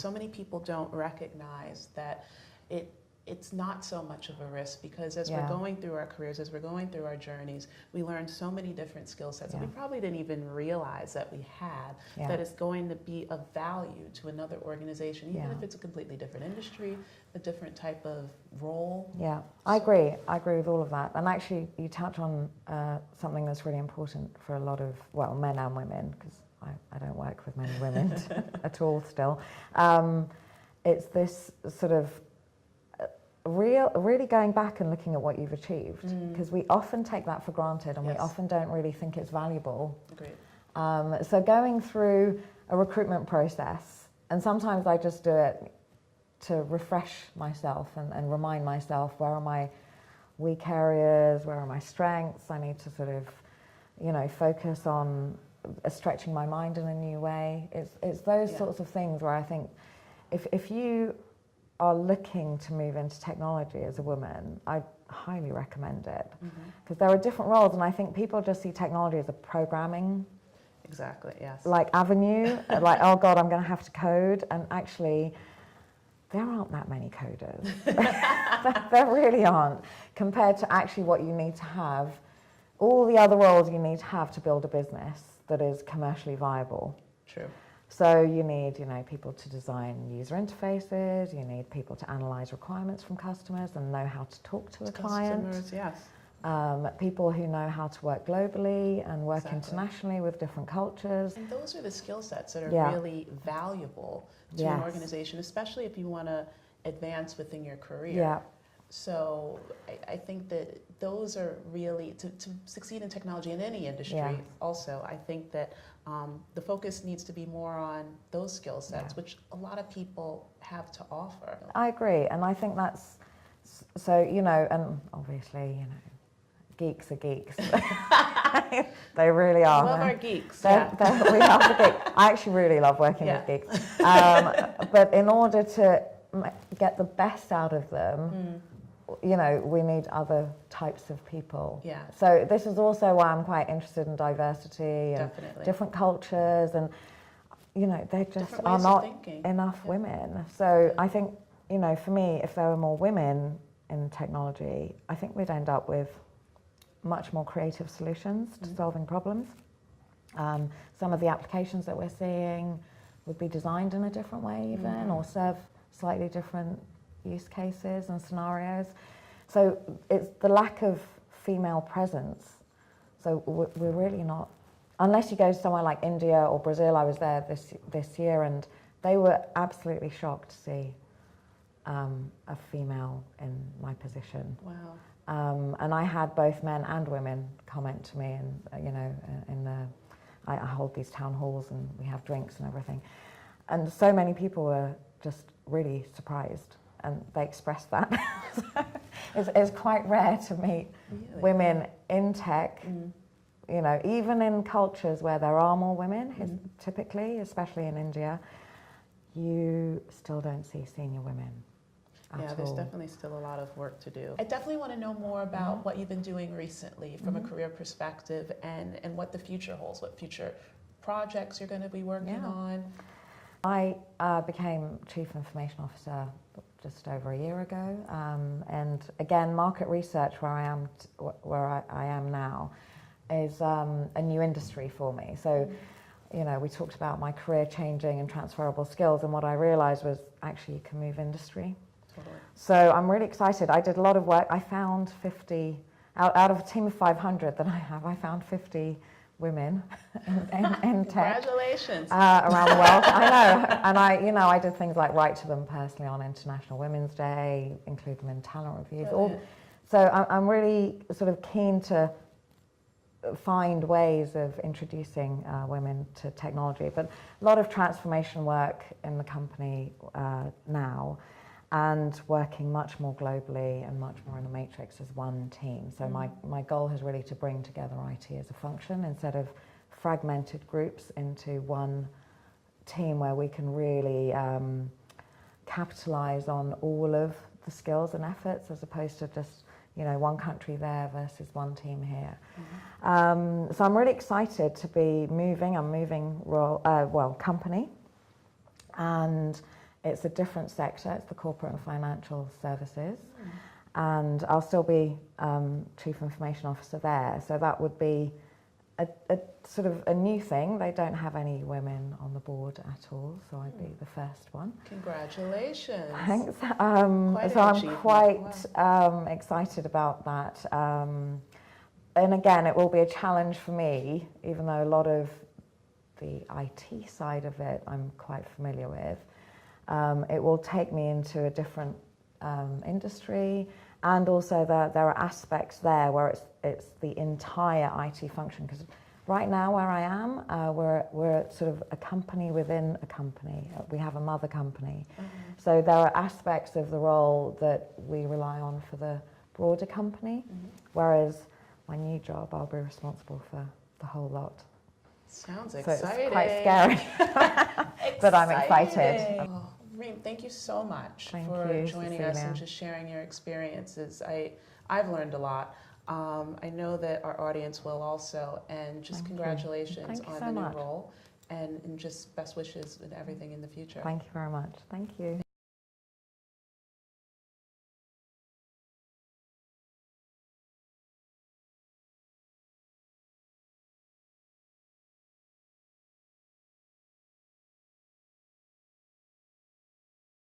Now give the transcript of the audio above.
so many people don't recognize that it's not so much of a risk, because as we're going through our careers, as we're going through our journeys, we learn so many different skill sets that we probably didn't even realize that we had, that it's going to be of value to another organization, even if it's a completely different industry, a different type of role. Yeah, I agree with all of that. And actually, you touch on something that's really important for a lot of, well, men and women, because I don't work with many women at all still. It's this sort of really going back and looking at what you've achieved, because we often take that for granted, and we often don't really think it's valuable. Agreed. So going through a recruitment process, and sometimes I just do it to refresh myself and remind myself, where are my weak areas, where are my strengths. I need to sort of, focus on stretching my mind in a new way. It's those sorts of things where I think if you are looking to move into technology as a woman, I highly recommend it, because there are different roles, and I think people just see technology as a programming avenue, like, oh God, I'm going to have to code, and actually there aren't that many coders. There really aren't, compared to actually what you need to have, all the other roles you need to have to build a business that is commercially viable. True. So you need, people to design user interfaces, you need people to analyze requirements from customers and know how to talk to a client. Customers, yes. People who know how to work globally and work internationally with different cultures. And those are the skill sets that are really valuable to an organization, especially if you want to advance within your career. Yeah. So I think that those are really, to succeed in technology in any industry also, I think that the focus needs to be more on those skill sets, which a lot of people have to offer. I agree, and I think that's, so, and obviously, geeks are geeks. They really are. We love our geeks. We love the geeks. I actually really love working with geeks. But in order to get the best out of them, we need other types of people. Yeah. So this is also why I'm quite interested in diversity and different cultures, and there just are not enough women. So I think, for me, if there were more women in technology, I think we'd end up with much more creative solutions to solving problems. Some of the applications that we're seeing would be designed in a different way even, or serve slightly different use cases and scenarios. So it's the lack of female presence. So we're really not, unless you go somewhere like India or Brazil. I was there this year, and they were absolutely shocked to see a female in my position. Wow. And I had both men and women comment to me, and I hold these town halls and we have drinks and everything. And so many people were just really surprised, and they expressed that. It's quite rare to meet women in tech, even in cultures where there are more women, typically, especially in India, you still don't see senior women at all. There's definitely still a lot of work to do. I definitely want to know more about what you've been doing recently from a career perspective, and what the future holds, what future projects you're going to be working on. I became Chief Information Officer just over a year ago, and again, market research, where I am now, is a new industry for me. So, we talked about my career changing and transferable skills, and what I realised was actually you can move industry. Totally. So I'm really excited. I did a lot of work. I found 50 out of a team of 500 that I have. I found 50 women in tech. Congratulations. Around the world. I know. And I did things like write to them personally on International Women's Day, include them in talent reviews. So I'm really sort of keen to find ways of introducing women to technology, but a lot of transformation work in the company now, and working much more globally and much more in a matrix as one team. So my goal is really to bring together IT as a function instead of fragmented groups into one team, where we can really capitalize on all of the skills and efforts, as opposed to just one country there versus one team here. So I'm really excited to be moving. I'm moving company, and it's a different sector. It's the corporate and financial services. And I'll still be Chief Information Officer there. So that would be a sort of a new thing. They don't have any women on the board at all, so I'd be the first one. Congratulations. Thanks. So I'm quite excited about that. And again, it will be a challenge for me, even though a lot of the IT side of it I'm quite familiar with. It will take me into a different industry, and also there are aspects there where it's the entire IT function, because right now where I am, we're sort of a company within a company. We have a mother company. So there are aspects of the role that we rely on for the broader company, whereas my new job, I'll be responsible for the whole lot. Sounds exciting. So it's quite scary, but I'm excited. Oh, Reem, thank you so much for joining us and just sharing your experiences. I've learned a lot. I know that our audience will also, and just congratulations on the new role, and just best wishes with everything in the future. Thank you very much. Thank you.